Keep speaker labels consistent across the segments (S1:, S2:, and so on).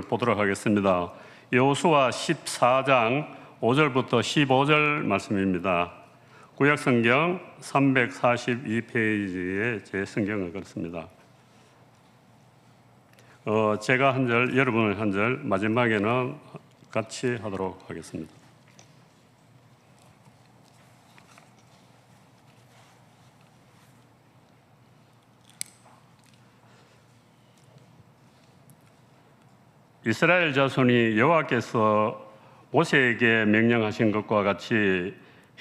S1: 말씀을 보도록 하겠습니다. 여호수아 14장 5절부터 15절 말씀입니다. 구약성경 342페이지에 제 성경을 그렇습니다. 제가 한 절, 여러분은 한 절, 마지막에는 같이 하도록 하겠습니다. 이스라엘 자손이 여호와께서 모세에게 명령하신 것과 같이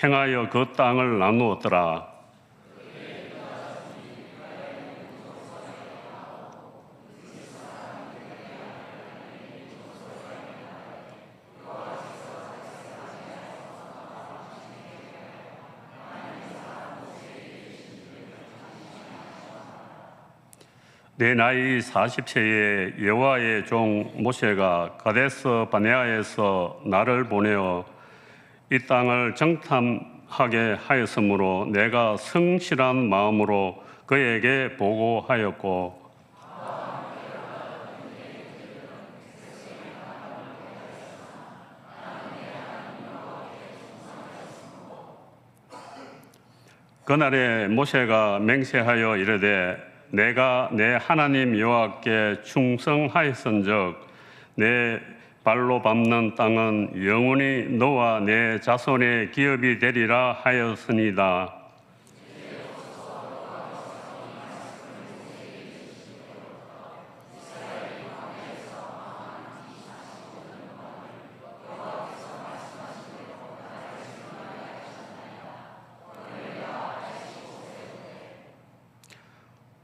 S1: 행하여 그 땅을 나누었더라. 내 나이 40세에 여호와의 종 모세가 가데스 바네아에서 나를 보내어 이 땅을 정탐하게 하였으므로 내가 성실한 마음으로 그에게 보고하였고 그날에 모세가 맹세하여 이르되 내가 내 하나님 여호와께 충성하였은즉 내 발로 밟는 땅은 영원히 너와 내 자손의 기업이 되리라 하였으니이다.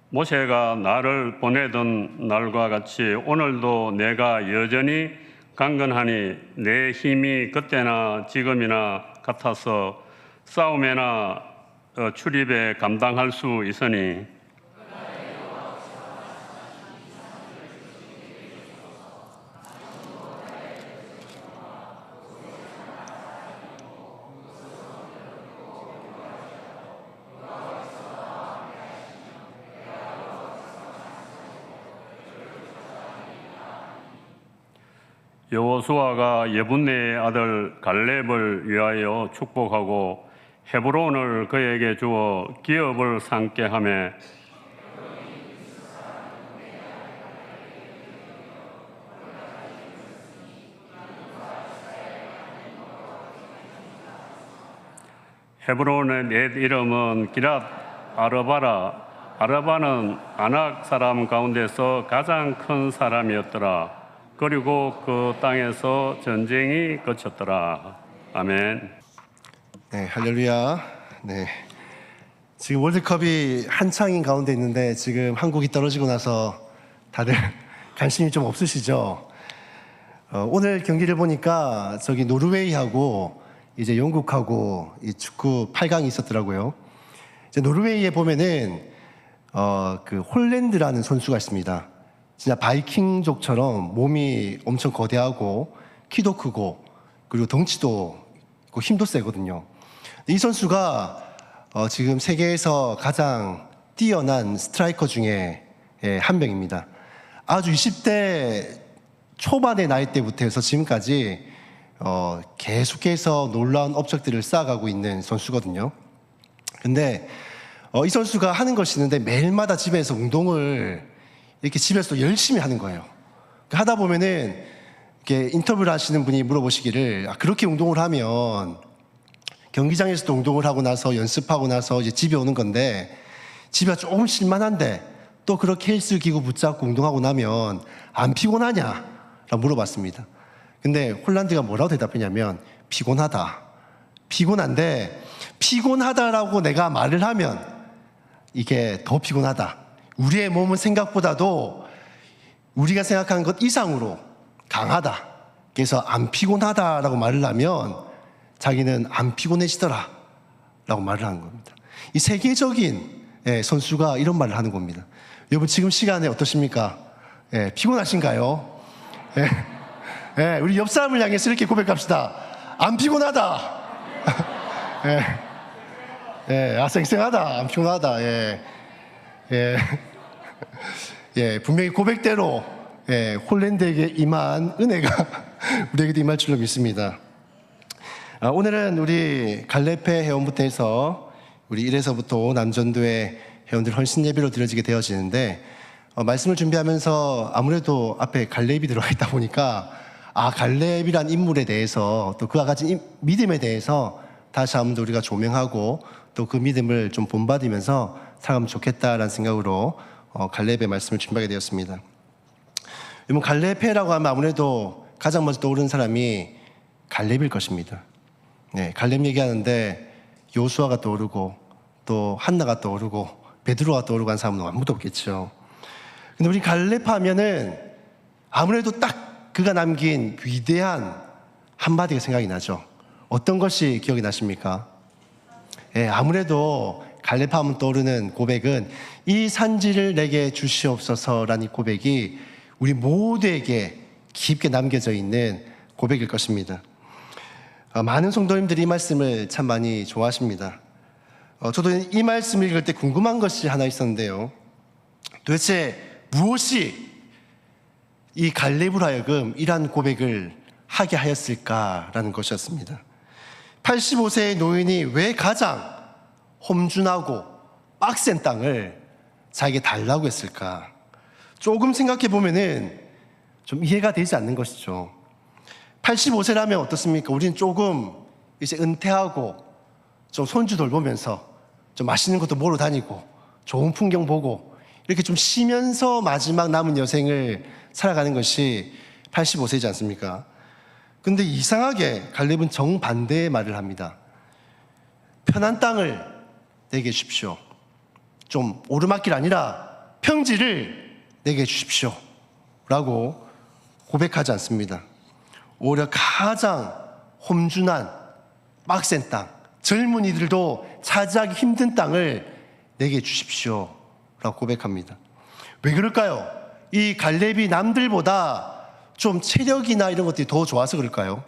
S1: 모세가 나를 보내던 날과 같이 오늘도 내가 여전히 강건하니 내 힘이 그때나 지금이나 같아서 싸움에나 출입에 감당할 수 있으니 여호수아가 예분네의 아들 갈렙을 위하여 축복하고 헤브론을 그에게 주어 기업을 삼게 하며 헤브론의 옛 이름은 기랏 아르바라. 아르바는 아낙 사람 가운데서 가장 큰 사람이었더라. 그리고 그 땅에서 전쟁이 그쳤더라. 아멘.
S2: 네, 할렐루야. 네, 지금 월드컵이 한창인 가운데 있는데 지금 한국이 떨어지고 나서 다들 관심이 좀 없으시죠? 오늘 경기를 보니까 저기 노르웨이하고 이제 영국하고 이 축구 8강이 있었더라고요. 이제 노르웨이에 보면은 그 홀랜드라는 선수가 있습니다. 진짜 바이킹족처럼 몸이 엄청 거대하고 키도 크고 그리고 덩치도 있고 힘도 세거든요. 이 선수가 지금 세계에서 가장 뛰어난 스트라이커 중에 한 명입니다. 아주 20대 초반의 나이 때부터 해서 지금까지 계속해서 놀라운 업적들을 쌓아가고 있는 선수거든요. 근데 이 선수가 하는 것이 있는데 매일마다 집에서 운동을 이렇게 집에서 열심히 하는 거예요. 하다 보면은 이렇게 인터뷰를 하시는 분이 물어보시기를 그렇게 운동을 하면 경기장에서도 운동을 하고 나서 연습하고 나서 이제 집에 오는 건데 집에 조금 실만한데 또 그렇게 헬스 기구 붙잡고 운동하고 나면 안 피곤하냐? 라고 물어봤습니다. 근데 홀란드가 뭐라고 대답했냐면 피곤하다. 피곤한데 피곤하다라고 내가 말을 하면 이게 더 피곤하다. 우리의 몸은 생각보다도 우리가 생각하는 것 이상으로 강하다. 그래서 안 피곤하다라고 말을 하면 자기는 안 피곤해지더라 라고 말을 하는 겁니다. 이 세계적인 선수가 이런 말을 하는 겁니다. 여러분 지금 시간에 어떠십니까? 피곤하신가요? 우리 옆 사람을 향해서 이렇게 고백합시다. 안 피곤하다. 쌩쌩하다. 안 피곤하다. 분명히 고백대로 예, 홀랜드에게 임한 은혜가 우리에게도 임할 줄로 믿습니다. 오늘은 우리 갈레페 회원부터해서 우리 1에서부터 남전도의 회원들 헌신 예배로 드려지게 되어지는데 말씀을 준비하면서 아무래도 앞에 갈렙이 들어가 있다 보니까 갈렙이란 인물에 대해서 또 그가 가진 믿음에 대해서 다시 한번 우리가 조명하고 또 그 믿음을 좀 본받으면서 살아가면 좋겠다라는 생각으로 갈렙의 말씀을 준비하게 되었습니다. 여러분, 갈렙회라고 하면 아무래도 가장 먼저 떠오르는 사람이 갈렙일 것입니다. 네, 갈렙 얘기하는데 요수아가 떠오르고 또 한나가 떠오르고 베드로가 떠오르고 한 사람은 아무도 없겠죠. 근데 우리 갈렙 하면은 아무래도 딱 그가 남긴 위대한 한마디가 생각이 나죠. 어떤 것이 기억이 나십니까? 예, 아무래도 갈렙 하면 떠오르는 고백은 이 산지를 내게 주시옵소서라는 이 고백이 우리 모두에게 깊게 남겨져 있는 고백일 것입니다. 많은 성도님들이 이 말씀을 참 많이 좋아하십니다. 저도 이 말씀을 읽을 때 궁금한 것이 하나 있었는데요. 도대체 무엇이 이 갈렙으로 하여금 이러한 고백을 하게 하였을까라는 것이었습니다. 85세의 노인이 왜 가장 험준하고 빡센 땅을 자기에게 달라고 했을까? 조금 생각해 보면은 좀 이해가 되지 않는 것이죠. 85세라면 어떻습니까? 우리는 조금 이제 은퇴하고 좀 손주 돌보면서 좀 맛있는 것도 먹으러 다니고 좋은 풍경 보고 이렇게 좀 쉬면서 마지막 남은 여생을 살아가는 것이 85세이지 않습니까? 근데 이상하게 갈렙은 정반대의 말을 합니다. 편한 땅을 내게 주십시오. 좀 오르막길 아니라 평지를 내게 주십시오. 라고 고백하지 않습니다. 오히려 가장 험준한 빡센 땅, 젊은이들도 차지하기 힘든 땅을 내게 주십시오. 라고 고백합니다. 왜 그럴까요? 이 갈렙이 남들보다 좀 체력이나 이런 것들이 더 좋아서 그럴까요?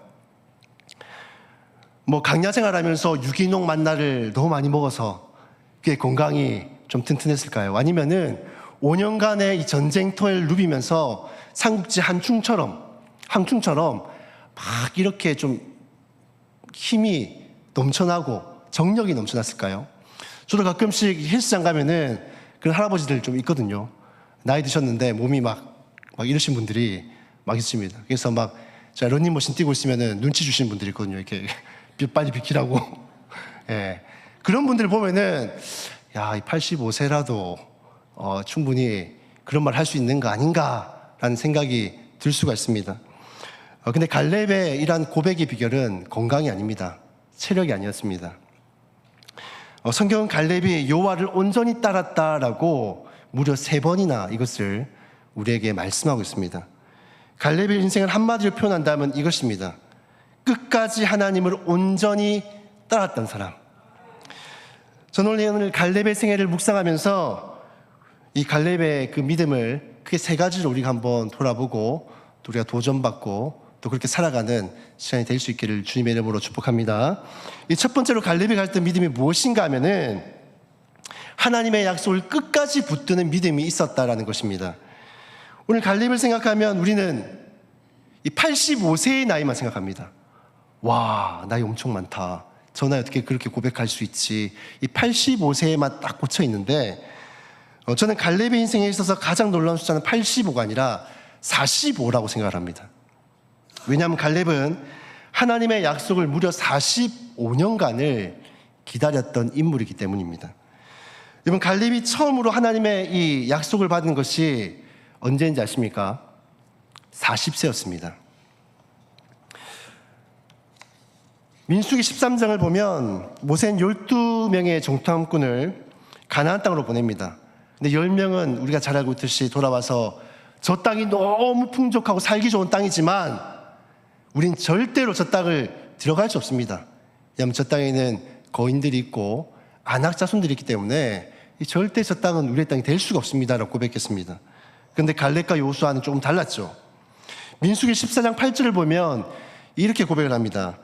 S2: 강야 생활하면서 유기농 만나를 너무 많이 먹어서 그게 건강이 좀 튼튼했을까요? 아니면은 5년간의 이 전쟁터를 누비면서 삼국지 한충처럼 막 이렇게 좀 힘이 넘쳐나고 정력이 넘쳐났을까요? 저도 가끔씩 헬스장 가면은 그런 할아버지들 좀 있거든요. 나이 드셨는데 몸이 막 이러신 분들이 막 있습니다. 그래서 제가 런닝머신 뛰고 있으면은 눈치 주시는 분들이 있거든요. 이렇게 빨리 비키라고. 예. 그런 분들 보면은 이 85세라도 충분히 그런 말 할 수 있는 거 아닌가라는 생각이 들 수가 있습니다. 근데 갈렙의 이러한 고백의 비결은 건강이 아닙니다. 체력이 아니었습니다. 성경은 갈렙이 여호와를 온전히 따랐다라고 무려 3번이나 이것을 우리에게 말씀하고 있습니다. 갈렙의 인생을 한마디로 표현한다면 이것입니다. 끝까지 하나님을 온전히 따랐던 사람. 저는 오늘 갈렙의 생애를 묵상하면서 이 갈렙의 그 믿음을 크게 3가지로 우리가 한번 돌아보고 또 우리가 도전받고 또 그렇게 살아가는 시간이 될 수 있기를 주님의 이름으로 축복합니다. 이 첫 번째로 갈렙이 가졌던 믿음이 무엇인가 하면은 하나님의 약속을 끝까지 붙드는 믿음이 있었다라는 것입니다. 오늘 갈렙을 생각하면 우리는 이 85세의 나이만 생각합니다. 와, 나이 엄청 많다. 저 나이 어떻게 그렇게 고백할 수 있지? 이 85세에만 딱 꽂혀 있는데 저는 갈렙의 인생에 있어서 가장 놀라운 숫자는 85가 아니라 45라고 생각을 합니다. 왜냐하면 갈렙은 하나님의 약속을 무려 45년간을 기다렸던 인물이기 때문입니다. 여러분, 갈렙이 처음으로 하나님의 이 약속을 받은 것이 언제인지 아십니까? 40세였습니다. 민수기 13장을 보면 모세는 12명의 정탐꾼을 가나안 땅으로 보냅니다. 근데 10명은 우리가 잘 알고 있듯이 돌아와서 저 땅이 너무 풍족하고 살기 좋은 땅이지만 우린 절대로 저 땅을 들어갈 수 없습니다. 왜냐하면 저 땅에는 거인들이 있고 안악자손들이 있기 때문에 절대 저 땅은 우리의 땅이 될 수가 없습니다라고 고백했습니다. 그런데 갈렙과 여호수아는 조금 달랐죠. 민수기 14장 8절을 보면 이렇게 고백을 합니다.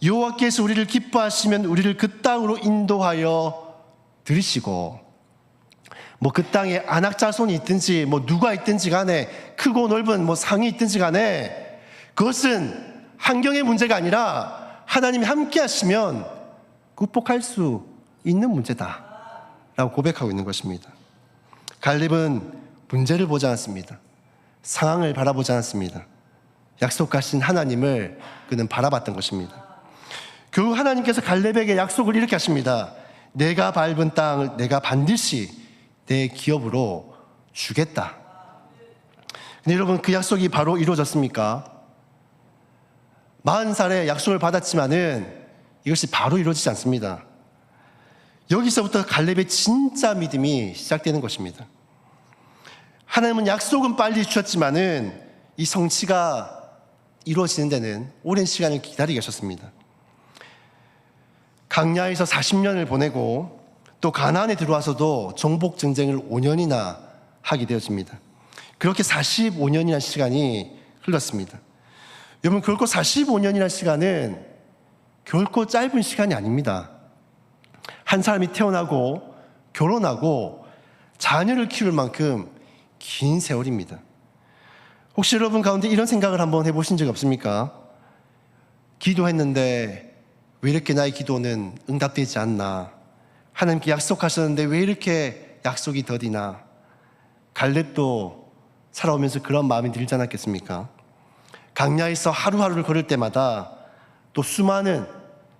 S2: 여호와께서 우리를 기뻐하시면 우리를 그 땅으로 인도하여 들이시고 뭐 그 땅에 안악자손이 있든지 뭐 누가 있든지 간에 크고 넓은 뭐 상이 있든지 간에 그것은 환경의 문제가 아니라 하나님이 함께 하시면 극복할 수 있는 문제다 라고 고백하고 있는 것입니다. 갈렙은 문제를 보지 않았습니다. 상황을 바라보지 않았습니다. 약속하신 하나님을 그는 바라봤던 것입니다. 결국 하나님께서 갈렙에게 약속을 이렇게 하십니다. 내가 밟은 땅을 내가 반드시 내 기업으로 주겠다. 근데 여러분, 그 약속이 바로 이루어졌습니까? 40살에 약속을 받았지만은 이것이 바로 이루어지지 않습니다. 여기서부터 갈렙의 진짜 믿음이 시작되는 것입니다. 하나님은 약속은 빨리 주셨지만은 이 성취가 이루어지는 데는 오랜 시간을 기다리게 하셨습니다. 강야에서 40년을 보내고 또 가나안에 들어와서도 정복 전쟁을 5년이나 하게 되어집니다. 그렇게 45년이라는 시간이 흘렀습니다. 여러분, 결코 45년이라는 시간은 결코 짧은 시간이 아닙니다. 한 사람이 태어나고 결혼하고 자녀를 키울 만큼 긴 세월입니다. 혹시 여러분 가운데 이런 생각을 한번 해보신 적이 없습니까? 기도했는데 왜 이렇게 나의 기도는 응답되지 않나? 하나님께 약속하셨는데 왜 이렇게 약속이 더디나? 갈렙도 살아오면서 그런 마음이 들지 않았겠습니까? 강야에서 하루하루를 걸을 때마다 또 수많은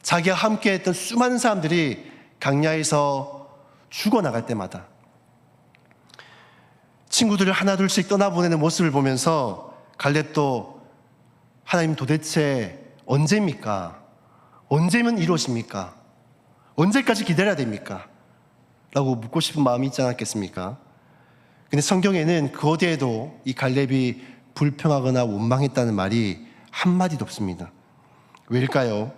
S2: 자기와 함께 했던 수많은 사람들이 강야에서 죽어나갈 때마다 친구들을 하나둘씩 떠나보내는 모습을 보면서 갈렙도 하나님 도대체 언제입니까? 언제면 이루어집니까? 언제까지 기다려야 됩니까? 라고 묻고 싶은 마음이 있지 않았겠습니까? 근데 성경에는 그 어디에도 이 갈렙이 불평하거나 원망했다는 말이 한마디도 없습니다. 왜일까요?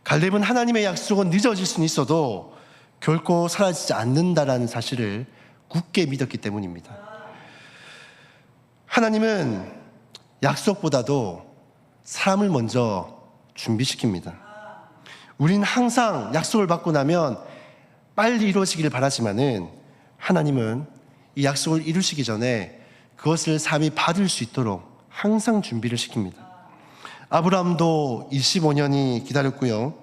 S2: 갈렙은 하나님의 약속은 늦어질 수는 있어도 결코 사라지지 않는다라는 사실을 굳게 믿었기 때문입니다. 하나님은 약속보다도 사람을 먼저 준비시킵니다. 우리는 항상 약속을 받고 나면 빨리 이루어지기를 바라지만은 하나님은 이 약속을 이루시기 전에 그것을 삶이 받을 수 있도록 항상 준비를 시킵니다. 아브라함도 25년이 기다렸고요.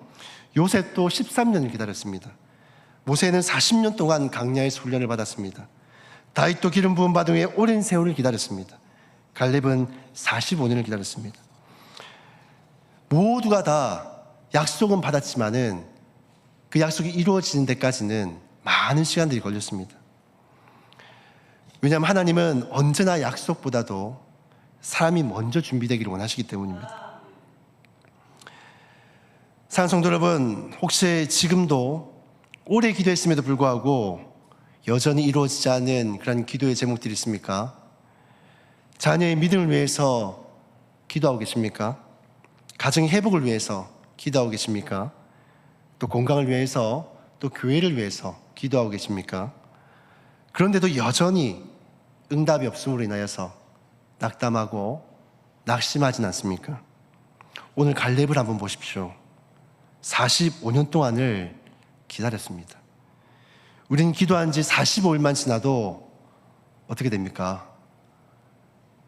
S2: 요셉도 13년을 기다렸습니다. 모세는 40년 동안 강야에서 훈련을 받았습니다. 다윗도 기름 부음 받은 후에 오랜 세월을 기다렸습니다. 갈렙은 45년을 기다렸습니다. 모두가 다 약속은 받았지만은 그 약속이 이루어지는 데까지는 많은 시간들이 걸렸습니다. 왜냐하면 하나님은 언제나 약속보다도 사람이 먼저 준비되기를 원하시기 때문입니다. 사랑하는 성도 여러분, 혹시 지금도 오래 기도했음에도 불구하고 여전히 이루어지지 않은 그런 기도의 제목들이 있습니까? 자녀의 믿음을 위해서 기도하고 계십니까? 가정의 회복을 위해서 기도하고 계십니까? 또 건강을 위해서, 또 교회를 위해서 기도하고 계십니까? 그런데도 여전히 응답이 없음으로 인하여서 낙담하고 낙심하진 않습니까? 오늘 갈렙을 한번 보십시오. 45년 동안을 기다렸습니다. 우리는 기도한 지 45일만 지나도 어떻게 됩니까?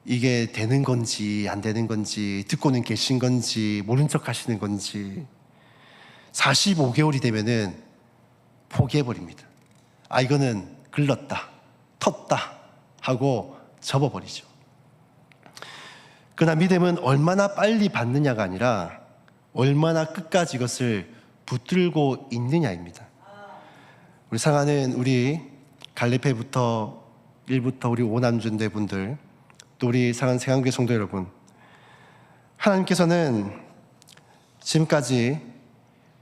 S2: 이게 되는 건지 안 되는 건지, 듣고는 계신 건지 모른 척 하시는 건지 45개월이 되면은 포기해버립니다. 아, 이거는 글렀다, 텄다 하고 접어버리죠. 그러나 믿음은 얼마나 빨리 받느냐가 아니라 얼마나 끝까지 이것을 붙들고 있느냐입니다. 우리 사랑하는 우리 갈렙회부터 1부터 우리 오남준대 분들, 또 우리 사랑하는 세강교회 성도 여러분, 하나님께서는 지금까지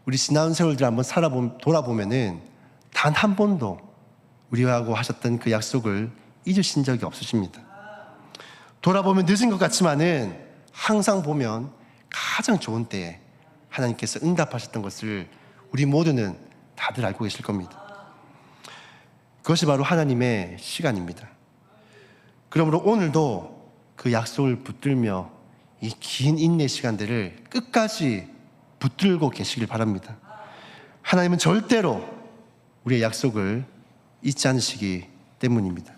S2: 우리 지나온 세월들 한번 돌아보면은 단 한 번도 우리하고 하셨던 그 약속을 잊으신 적이 없으십니다. 돌아보면 늦은 것 같지만은 항상 보면 가장 좋은 때에 하나님께서 응답하셨던 것을 우리 모두는 다들 알고 계실 겁니다. 그것이 바로 하나님의 시간입니다. 그러므로 오늘도 그 약속을 붙들며 이 긴 인내 시간들을 끝까지 붙들고 계시길 바랍니다. 하나님은 절대로 우리의 약속을 잊지 않으시기 때문입니다.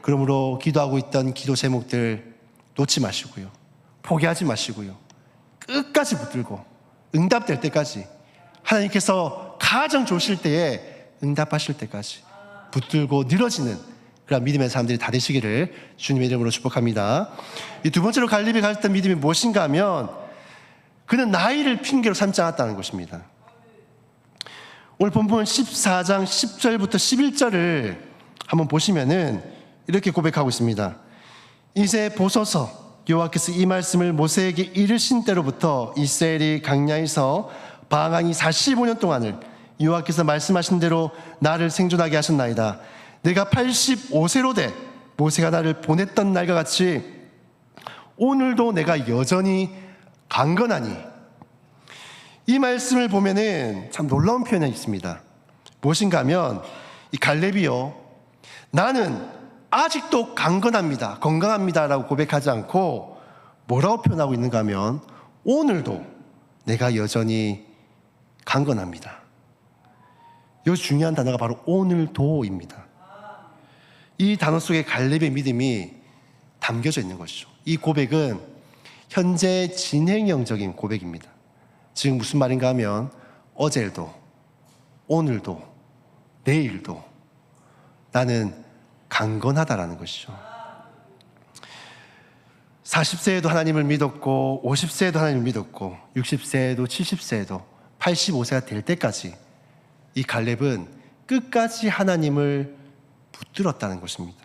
S2: 그러므로 기도하고 있던 기도 제목들 놓지 마시고요. 포기하지 마시고요. 끝까지 붙들고 응답될 때까지, 하나님께서 가장 좋으실 때에 응답하실 때까지 붙들고 늘어지는 그런 믿음의 사람들이 다 되시기를 주님의 이름으로 축복합니다. 이 두 번째로 갈렙이 가졌던 믿음이 무엇인가 하면 그는 나이를 핑계로 삼지 않았다는 것입니다. 오늘 본문 14장 10절부터 11절을 한번 보시면은 이렇게 고백하고 있습니다. 이제 보소서, 여호와께서 이 말씀을 모세에게 이르신 때로부터 이스라엘이 광야에서 방황이 45년 동안을 여호와께서 말씀하신 대로 나를 생존하게 하셨나이다. 내가 85세로 돼 모세가 나를 보냈던 날과 같이 오늘도 내가 여전히 강건하니. 이 말씀을 보면은 참 놀라운 표현이 있습니다. 무엇인가 하면 이 갈렙이요, 나는 아직도 강건합니다, 건강합니다 라고 고백하지 않고 뭐라고 표현하고 있는가 하면 오늘도 내가 여전히 강건합니다. 여기 중요한 단어가 바로 오늘도입니다. 이 단어 속에 갈렙의 믿음이 담겨져 있는 것이죠. 이 고백은 현재 진행형적인 고백입니다. 즉 무슨 말인가 하면 어제도, 오늘도, 내일도 나는 강건하다라는 것이죠. 40세에도 하나님을 믿었고 50세에도 하나님을 믿었고 60세에도 70세에도 85세가 될 때까지 이 갈렙은 끝까지 하나님을 붙들었다는 것입니다.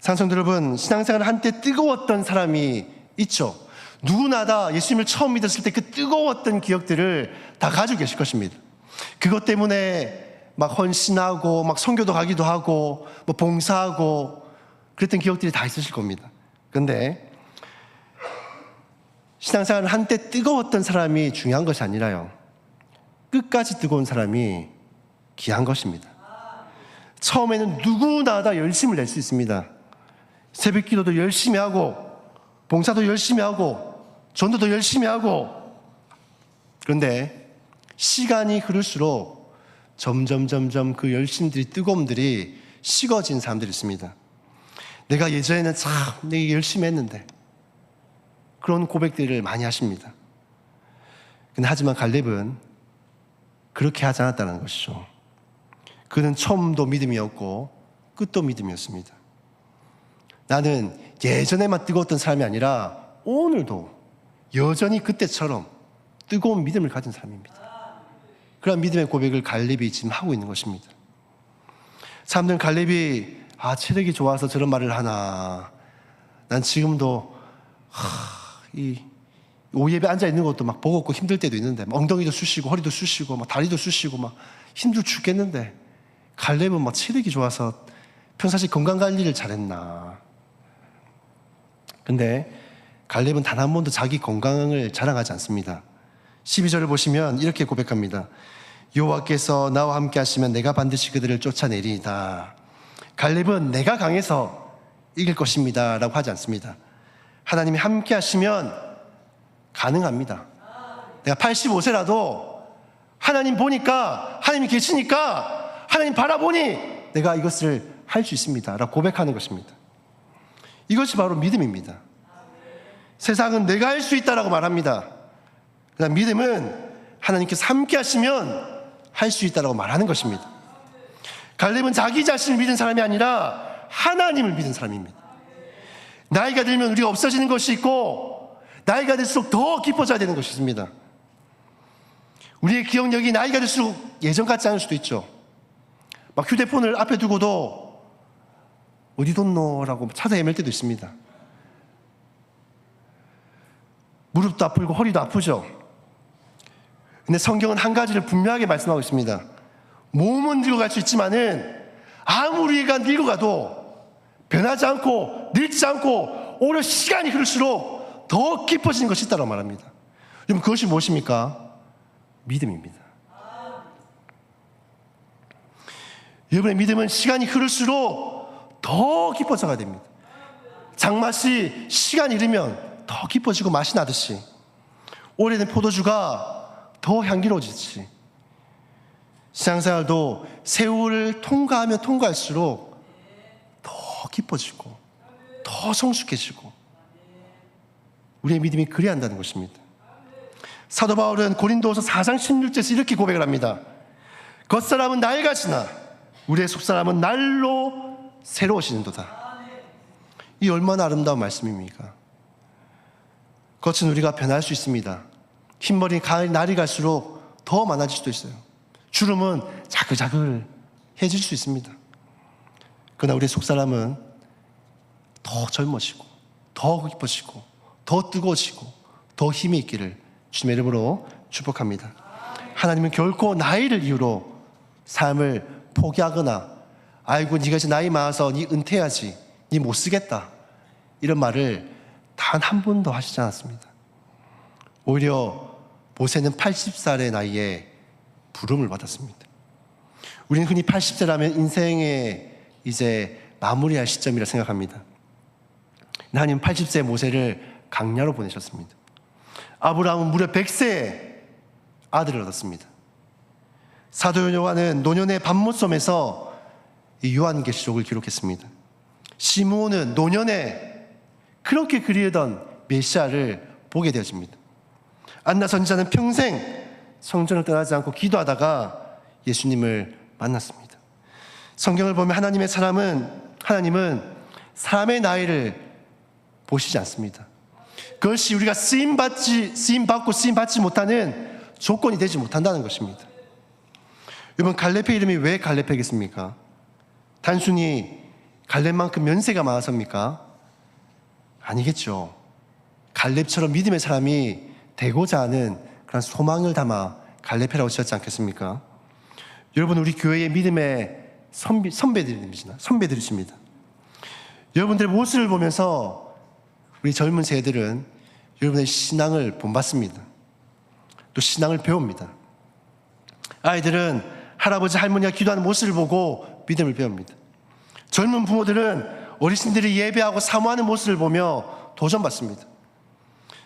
S2: 사랑하는 여러분, 신앙생활 한때 뜨거웠던 사람이 있죠. 누구나 다 예수님을 처음 믿었을 때 그 뜨거웠던 기억들을 다 가지고 계실 것입니다. 그것 때문에 막 헌신하고 막 선교도 가기도 하고 뭐 봉사하고 그랬던 기억들이 다 있으실 겁니다. 그런데 신앙생활 한때 뜨거웠던 사람이 중요한 것이 아니라요, 끝까지 뜨거운 사람이 귀한 것입니다. 처음에는 누구나 다 열심을 낼 수 있습니다. 새벽 기도도 열심히 하고 봉사도 열심히 하고 전도도 열심히 하고, 그런데 시간이 흐를수록 점점 그 열심들이, 뜨거움들이 식어진 사람들이 있습니다. 내가 예전에는 참 내가 열심히 했는데, 그런 고백들을 많이 하십니다. 근데 하지만 갈렙은 그렇게 하지 않았다는 것이죠. 그는 처음도 믿음이었고 끝도 믿음이었습니다. 나는 예전에만 뜨거웠던 사람이 아니라 오늘도 여전히 그때처럼 뜨거운 믿음을 가진 사람입니다. 그런 믿음의 고백을 갈렙이 지금 하고 있는 것입니다. 사람들은 갈렙이 체력이 좋아서 저런 말을 하나, 난 지금도 이 오예배 앉아 있는 것도 막 버겁고 힘들 때도 있는데, 막 엉덩이도 쑤시고 허리도 쑤시고 막 다리도 쑤시고 막 힘들어 죽겠는데 갈렙은 막 체력이 좋아서 평상시 건강 관리를 잘했나. 근데 갈렙은 단 한 번도 자기 건강을 자랑하지 않습니다. 12절을 보시면 이렇게 고백합니다. 여호와께서 나와 함께 하시면 내가 반드시 그들을 쫓아내리이다. 갈렙은 내가 강해서 이길 것입니다 라고 하지 않습니다. 하나님이 함께 하시면 가능합니다. 내가 85세라도 하나님 보니까, 하나님이 계시니까, 하나님 바라보니 내가 이것을 할 수 있습니다 라고 고백하는 것입니다. 이것이 바로 믿음입니다. 세상은 내가 할 수 있다라고 말합니다. 그러나 믿음은 하나님께서 함께 하시면 할 수 있다라고 말하는 것입니다. 갈렙은 자기 자신을 믿은 사람이 아니라 하나님을 믿은 사람입니다. 나이가 들면 우리가 없어지는 것이 있고 나이가 들수록 더 깊어져야 되는 것이 있습니다. 우리의 기억력이 나이가 들수록 예전 같지 않을 수도 있죠. 막 휴대폰을 앞에 두고도 어디 뒀노라고 찾아 헤맬 때도 있습니다. 무릎도 아프고 허리도 아프죠. 근데 성경은 한 가지를 분명하게 말씀하고 있습니다. 몸은 늙어갈 수 있지만은 아무리 우리가 늙어가도 변하지 않고 늙지 않고 오히려 시간이 흐를수록 더 깊어지는 것이 있다고 말합니다. 여러분, 그것이 무엇입니까? 믿음입니다. 여러분의 믿음은 시간이 흐를수록 더 깊어져 가야 됩니다. 장맛이 시간이 흐르면 더 깊어지고 맛이 나듯이, 오래된 포도주가 더 향기로워지듯이 신앙생활도 세월을 통과하면 통과할수록 더 깊어지고 더 성숙해지고 우리의 믿음이 그래야 한다는 것입니다. 사도 바울은 고린도후서 4장 16절에서 이렇게 고백을 합니다. 겉사람은 낡아지나 우리의 속사람은 날로 새로워지는도다. 이 얼마나 아름다운 말씀입니까? 겉은 우리가 변할 수 있습니다. 흰머리 날이 갈수록 더 많아질 수도 있어요. 주름은 자글자글해질 수 있습니다. 그러나 우리의 속사람은 더 젊어지고 더 깊어지고 더 뜨거워지고 더 힘이 있기를 주님의 이름으로 축복합니다. 하나님은 결코 나이를 이유로 삶을 포기하거나 아이고 네가 이제 나이 많아서 네 은퇴해야지, 네 못 쓰겠다 이런 말을 단 한 번도 하시지 않았습니다. 오히려 모세는 80살의 나이에 부름을 받았습니다. 우리는 흔히 80세라면 인생의 이제 마무리할 시점이라 생각합니다. 하나님은 80세 모세를 광야로 보내셨습니다. 아브라함은 무려 100세에 아들을 얻었습니다. 사도 요한은 노년의 밤모섬에서 이 요한계시록을 기록했습니다. 시므온은 노년에 그렇게 그리던 메시아를 보게 되어집니다. 안나 선지자는 평생 성전을 떠나지 않고 기도하다가 예수님을 만났습니다. 성경을 보면 하나님은 사람의 나이를 보시지 않습니다. 그것이 우리가 쓰임받고 쓰임받지 못하는 조건이 되지 못한다는 것입니다. 여러분, 갈렙의 이름이 왜 갈렙이겠습니까? 단순히 갈렙만큼 연세가 많아서입니까? 아니겠죠. 갈렙처럼 믿음의 사람이 되고자 하는 그런 소망을 담아 갈렙이라고 지었지 않겠습니까? 여러분, 우리 교회의 믿음의 선배들이십니다. 여러분들의 모습을 보면서 우리 젊은 세대들은 여러분의 신앙을 본받습니다. 또 신앙을 배웁니다. 아이들은 할아버지 할머니가 기도하는 모습을 보고 믿음을 배웁니다. 젊은 부모들은 어르신들이 예배하고 사모하는 모습을 보며 도전받습니다.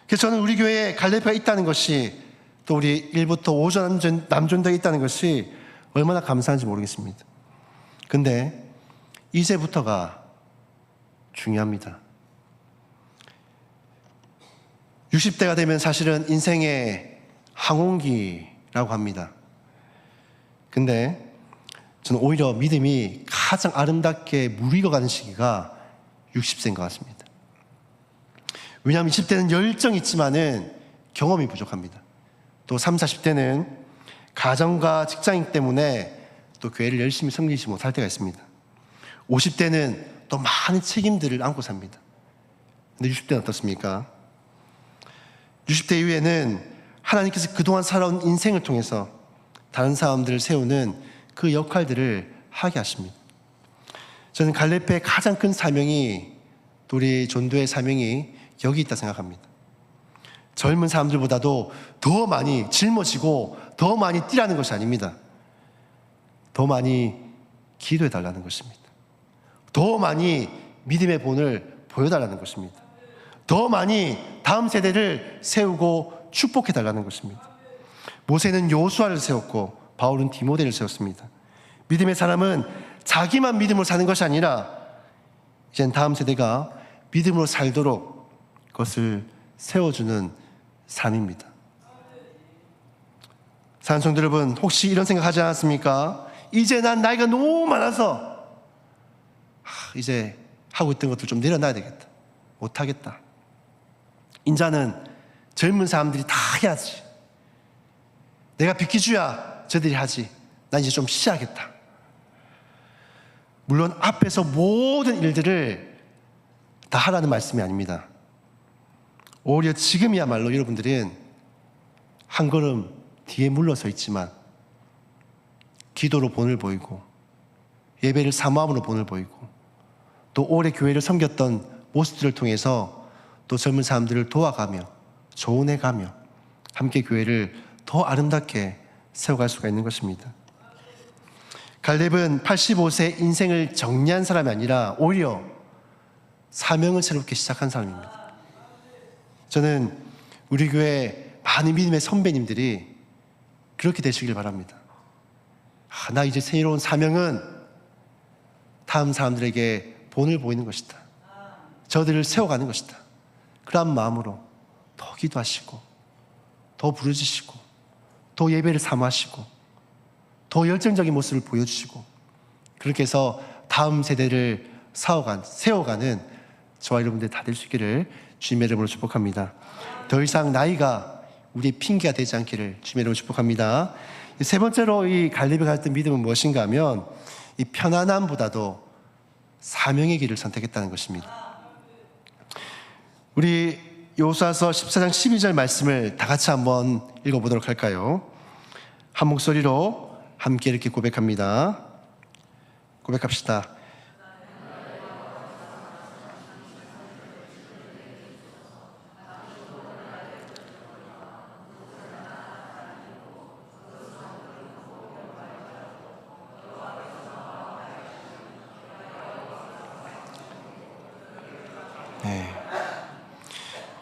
S2: 그래서 저는 우리 교회에 갈렙이가 있다는 것이, 또 우리 1부터 5조 남존대가 있다는 것이 얼마나 감사한지 모르겠습니다. 근데 이제부터가 중요합니다. 60대가 되면 사실은 인생의 항온기라고 합니다. 근데 저는 오히려 믿음이 가장 아름답게 무르익어가는 시기가 60세인 것 같습니다. 왜냐하면 20대는 열정이 있지만은 경험이 부족합니다. 또 30, 40대는 가정과 직장인 때문에 또 교회를 열심히 섬기지 못할 때가 있습니다. 50대는 또 많은 책임들을 안고 삽니다. 근데 60대는 어떻습니까? 60대 이후에는 하나님께서 그동안 살아온 인생을 통해서 다른 사람들을 세우는 그 역할들을 하게 하십니다. 저는 갈렙의 가장 큰 사명이, 또 우리 전도의 사명이 여기 있다 생각합니다. 젊은 사람들보다도 더 많이 짊어지고 더 많이 뛰라는 것이 아닙니다. 더 많이 기도해 달라는 것입니다. 더 많이 믿음의 본을 보여달라는 것입니다. 더 많이 다음 세대를 세우고 축복해 달라는 것입니다. 모세는 요수아를 세웠고 바울은 디모데를 세웠습니다. 믿음의 사람은 자기만 믿음으로 사는 것이 아니라 이젠 다음 세대가 믿음으로 살도록 그것을 세워주는 삶입니다. 사랑하는 성도 여러분, 혹시 이런 생각하지 않았습니까? 이제 난 나이가 너무 많아서 이제 하고 있던 것들 좀 내려놔야 되겠다, 못하겠다. 인자는 젊은 사람들이 다 해야지, 내가 비키주야 저들이 하지, 난 이제 좀 쉬어야겠다. 물론 앞에서 모든 일들을 다 하라는 말씀이 아닙니다. 오히려 지금이야말로 여러분들은 한 걸음 뒤에 물러서 있지만 기도로 본을 보이고 예배를 사모함으로 본을 보이고 또 오래 교회를 섬겼던 모습들을 통해서 또 젊은 사람들을 도와가며 조언해가며 함께 교회를 더 아름답게 세워갈 수가 있는 것입니다. 갈렙은 85세 인생을 정리한 사람이 아니라 오히려 사명을 새롭게 시작한 사람입니다. 저는 우리 교회 많은 믿음의 선배님들이 그렇게 되시길 바랍니다. 나 이제 새로운 사명은 다음 사람들에게 본을 보이는 것이다. 저들을 세워가는 것이다. 그런 마음으로 더 기도하시고 더 부르짖으시고 더 예배를 사모하시고 더 열정적인 모습을 보여주시고 그렇게 해서 다음 세대를 세워가는 저와 여러분들 다 될 수 있기를 주님의 이름으로 축복합니다. 더 이상 나이가 우리의 핑계가 되지 않기를 주님의 이름으로 축복합니다. 세 번째로 이 갈렙이 가졌던 믿음은 무엇인가 하면 이 편안함보다도 사명의 길을 선택했다는 것입니다. 우리 여호수아서 14장 12절 말씀을 다 같이 한번 읽어보도록 할까요? 한 목소리로 함께 이렇게 고백합니다. 고백합시다.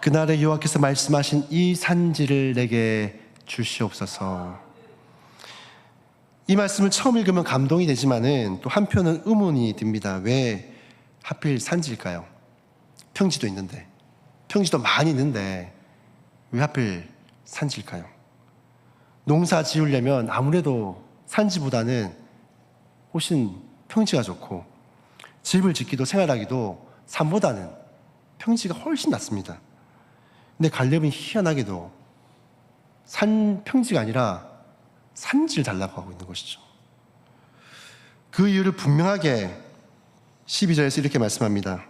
S2: 그날에 여호와께서 말씀하신 이 산지를 내게 주시옵소서. 이 말씀을 처음 읽으면 감동이 되지만은 또 한편은 의문이 듭니다. 왜 하필 산지일까요? 평지도 있는데, 평지도 많이 있는데 왜 하필 산지일까요? 농사 지으려면 아무래도 산지보다는 훨씬 평지가 좋고 집을 짓기도 생활하기도 산보다는 평지가 훨씬 낫습니다. 근데 갈렙은 희한하게도 평지가 아니라 산지를 달라고 하고 있는 것이죠. 그 이유를 분명하게 12절에서 이렇게 말씀합니다.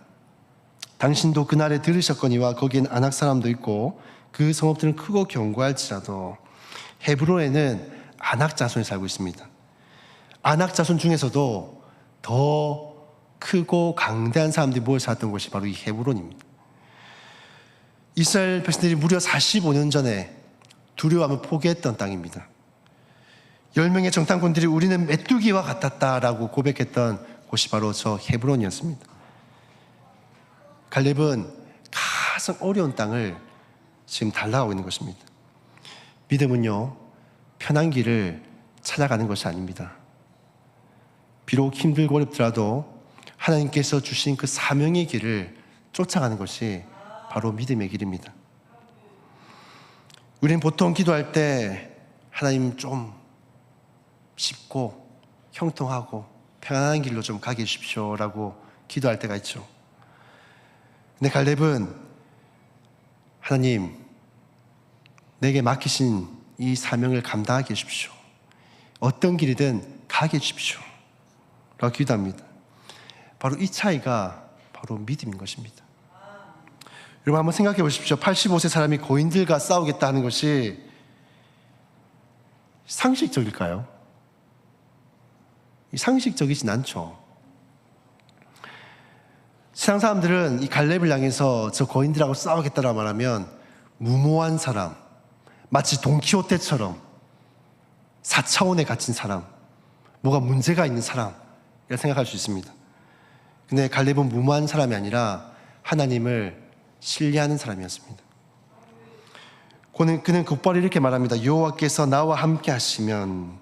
S2: 당신도 그날에 들으셨거니와 거기엔 아낙 사람도 있고 그 성읍들은 크고 견고할지라도 헤브론에는 아낙 자손이 살고 있습니다. 아낙 자손 중에서도 더 크고 강대한 사람들이 모여 살았던 곳이 바로 이 헤브론입니다. 이스라엘 백성들이 무려 45년 전에 두려워하며 포기했던 땅입니다. 10명의 정탐꾼들이 우리는 메뚜기와 같았다라고 고백했던 곳이 바로 저 헤브론이었습니다. 갈렙은 가장 어려운 땅을 지금 달라가고 있는 것입니다. 믿음은요, 편한 길을 찾아가는 것이 아닙니다. 비록 힘들고 어렵더라도 하나님께서 주신 그 사명의 길을 쫓아가는 것이 바로 믿음의 길입니다. 우리는 보통 기도할 때 하나님 좀 쉽고 형통하고 편안한 길로 좀 가게 해주십시오 라고 기도할 때가 있죠. 근데 갈렙은 하나님 내게 맡기신 이 사명을 감당하게 해주십시오. 어떤 길이든 가게 해주십시오 라고 기도합니다. 바로 이 차이가 바로 믿음인 것입니다. 여러분 한번 생각해 보십시오. 85세 사람이 고인들과 싸우겠다 하는 것이 상식적일까요? 상식적이진 않죠. 세상 사람들은 이 갈렙을 향해서 저 고인들하고 싸우겠다라고 말하면 무모한 사람, 마치 돈키호테처럼 4차원에 갇힌 사람, 뭐가 문제가 있는 사람 이렇게 생각할 수 있습니다. 근데 갈렙은 무모한 사람이 아니라 하나님을 신뢰하는 사람이었습니다. 그는 곧바로 이렇게 말합니다. 여호와께서 나와 함께 하시면.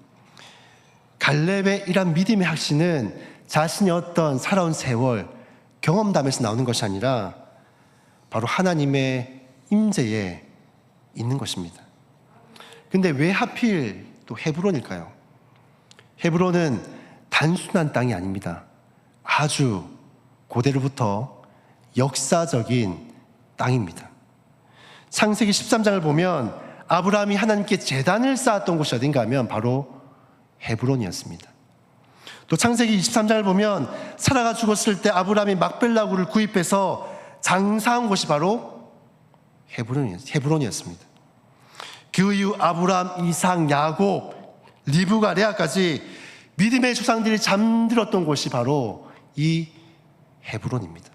S2: 갈렙의 이런 믿음의 확신은 자신의 어떤 살아온 세월, 경험담에서 나오는 것이 아니라 바로 하나님의 임재에 있는 것입니다. 근데 왜 하필 또 헤브론일까요? 헤브론은 단순한 땅이 아닙니다. 아주 고대로부터 역사적인 땅입니다. 창세기 13장을 보면 아브라함이 하나님께 제단을 쌓았던 곳이 어딘가 하면 바로 헤브론이었습니다. 또 창세기 23장을 보면 사라가 죽었을 때 아브라함이 막벨라구를 구입해서 장사한 곳이 바로 헤브론이었습니다. 그 이후 아브라함, 이삭, 야곱, 리브가, 레아까지 믿음의 조상들이 잠들었던 곳이 바로 이 헤브론입니다.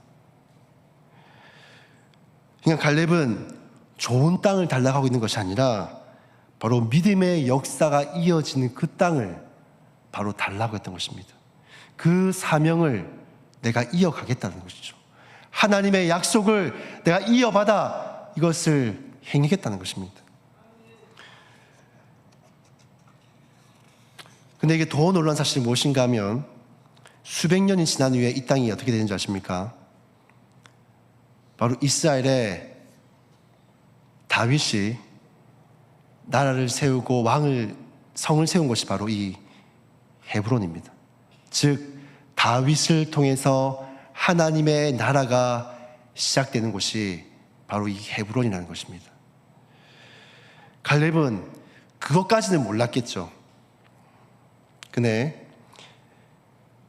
S2: 그러니까 갈렙은 좋은 땅을 달라가고 있는 것이 아니라 바로 믿음의 역사가 이어지는 그 땅을 바로 달라고 했던 것입니다. 그 사명을 내가 이어가겠다는 것이죠. 하나님의 약속을 내가 이어받아 이것을 행하겠다는 것입니다. 근데 이게 더 놀라운 사실이 무엇인가 하면 수백 년이 지난 후에 이 땅이 어떻게 되는지 아십니까? 바로 이스라엘의 다윗이 나라를 세우고 성을 세운 것이 바로 이 헤브론입니다. 즉 다윗을 통해서 하나님의 나라가 시작되는 곳이 바로 이 헤브론이라는 것입니다. 갈렙은 그것까지는 몰랐겠죠. 근데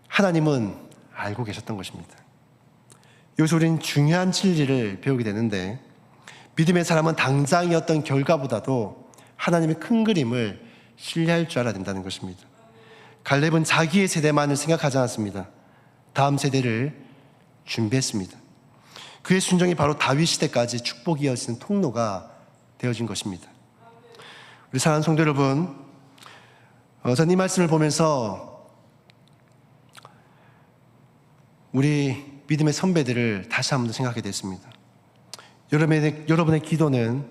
S2: 하나님은 알고 계셨던 것입니다. 여기서 우리는 중요한 진리를 배우게 되는데, 믿음의 사람은 당장의 어떤 결과보다도 하나님의 큰 그림을 신뢰할 줄 알아야 된다는 것입니다. 갈렙은 자기의 세대만을 생각하지 않았습니다. 다음 세대를 준비했습니다. 그의 순종이 바로 다윗 시대까지 축복이 이어지는 통로가 되어진 것입니다. 우리 사랑하는 성도 여러분, 저는 이 말씀을 보면서 우리 믿음의 선배들을 다시 한번 생각하게 됐습니다. 여러분의 기도는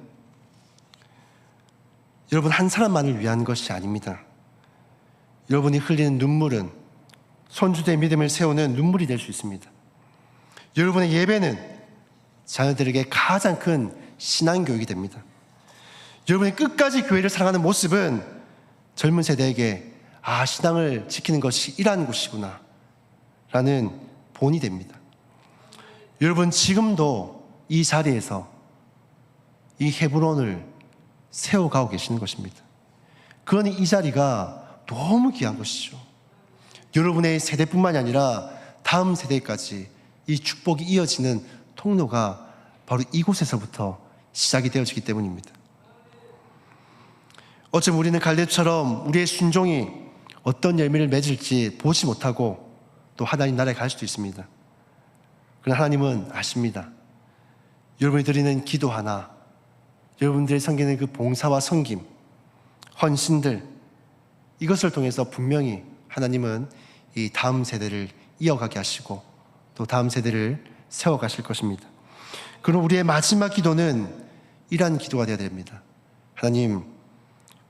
S2: 여러분 한 사람만을 위한 것이 아닙니다. 여러분이 흘리는 눈물은 손주들의 믿음을 세우는 눈물이 될 수 있습니다. 여러분의 예배는 자녀들에게 가장 큰 신앙교육이 됩니다. 여러분이 끝까지 교회를 사랑하는 모습은 젊은 세대에게 신앙을 지키는 것이 이러한 곳이구나 라는 본이 됩니다. 여러분 지금도 이 자리에서 이 헤브론을 세워가고 계시는 것입니다. 그러니 이 자리가 너무 귀한 것이죠. 여러분의 세대뿐만이 아니라 다음 세대까지 이 축복이 이어지는 통로가 바로 이곳에서부터 시작이 되어지기 때문입니다. 어쩌면 우리는 갈렙처럼 우리의 순종이 어떤 열매를 맺을지 보지 못하고 또 하나님 나라에 갈 수도 있습니다. 그러나 하나님은 아십니다. 여러분이 드리는 기도 하나, 여러분들이 섬기는 그 봉사와 섬김, 헌신들, 이것을 통해서 분명히 하나님은 이 다음 세대를 이어가게 하시고 또 다음 세대를 세워가실 것입니다. 그럼 우리의 마지막 기도는 이러한 기도가 되어야 됩니다. 하나님,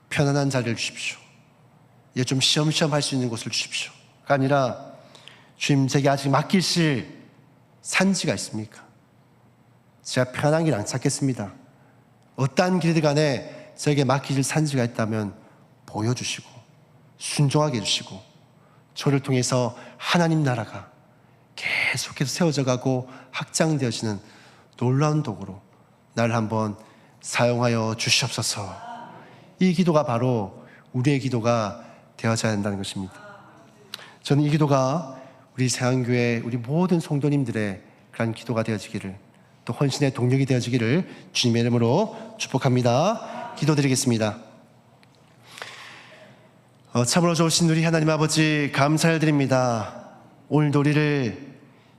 S2: 편안한 자리를 주십시오. 이제 좀 쉬엄쉬엄 할 수 있는 곳을 주십시오.가 아니라, 주님, 제게 아직 맡기실 산지가 있습니까? 제가 편한 길 안 찾겠습니다. 어떠한 길이든 간에 저에게 맡기실 산지가 있다면 보여주시고 순종하게 해주시고 저를 통해서 하나님 나라가 계속해서 세워져 가고 확장되어지는 놀라운 도구로 나를 한번 사용하여 주시옵소서. 이 기도가 바로 우리의 기도가 되어져야 한다는 것입니다. 저는 이 기도가 우리 세안교회 우리 모든 성도님들의 그런 기도가 되어지기를, 또 헌신의 동력이 되어지기를 주님의 이름으로 축복합니다. 기도드리겠습니다. 참으로 좋으신 우리 하나님 아버지, 감사를 드립니다. 오늘도 우리를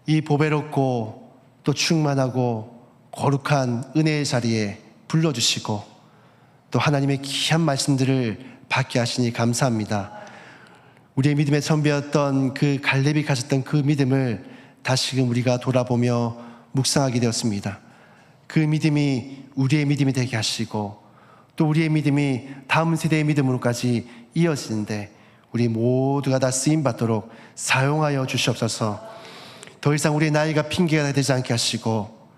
S2: 이 보배롭고 또 충만하고 거룩한 은혜의 자리에 불러주시고 또 하나님의 귀한 말씀들을 받게 하시니 감사합니다. 우리의 믿음의 선배였던 그 갈렙이 가졌던 그 믿음을 다시금 우리가 돌아보며 묵상하게 되었습니다. 그 믿음이 우리의 믿음이 되게 하시고 또 우리의 믿음이 다음 세대의 믿음으로까지 이어지는데 우리 모두가 다 쓰임받도록 사용하여 주시옵소서. 더 이상 우리의 나이가 핑계가 되지 않게 하시고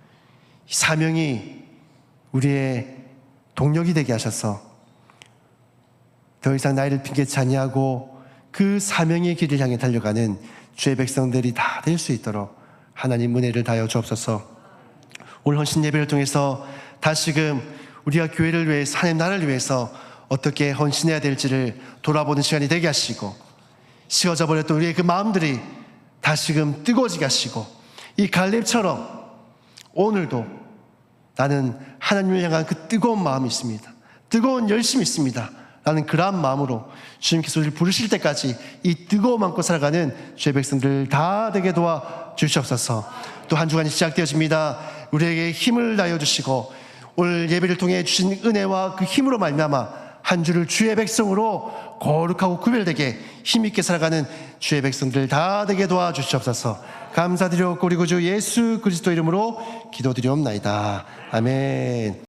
S2: 사명이 우리의 동력이 되게 하셔서 더 이상 나이를 핑계치 아니하고 그 사명의 길을 향해 달려가는 주의 백성들이 다 될 수 있도록 하나님 은혜를 다하여 주옵소서. 오늘 헌신 예배를 통해서 다시금 우리가 교회를 위해서, 하나님 나라를 위해서 어떻게 헌신해야 될지를 돌아보는 시간이 되게 하시고, 식어져 버렸던 우리의 그 마음들이 다시금 뜨거워지게 하시고, 이 갈렙처럼 오늘도 나는 하나님을 향한 그 뜨거운 마음이 있습니다, 뜨거운 열심이 있습니다 라는 그러한 마음으로 주님께서 우리를 부르실 때까지 이 뜨거움 안고 살아가는 주의 백성들 다 되게 도와 주시옵소서. 또 한 주간이 시작되어집니다. 우리에게 힘을 다하여 주시고 오늘 예배를 통해 주신 은혜와 그 힘으로 말미암아 한 주를 주의 백성으로 거룩하고 구별되게 힘있게 살아가는 주의 백성들 다 되게 도와 주시옵소서. 감사드리옵고 우리 구주 예수 그리스도 이름으로 기도드리옵나이다. 아멘.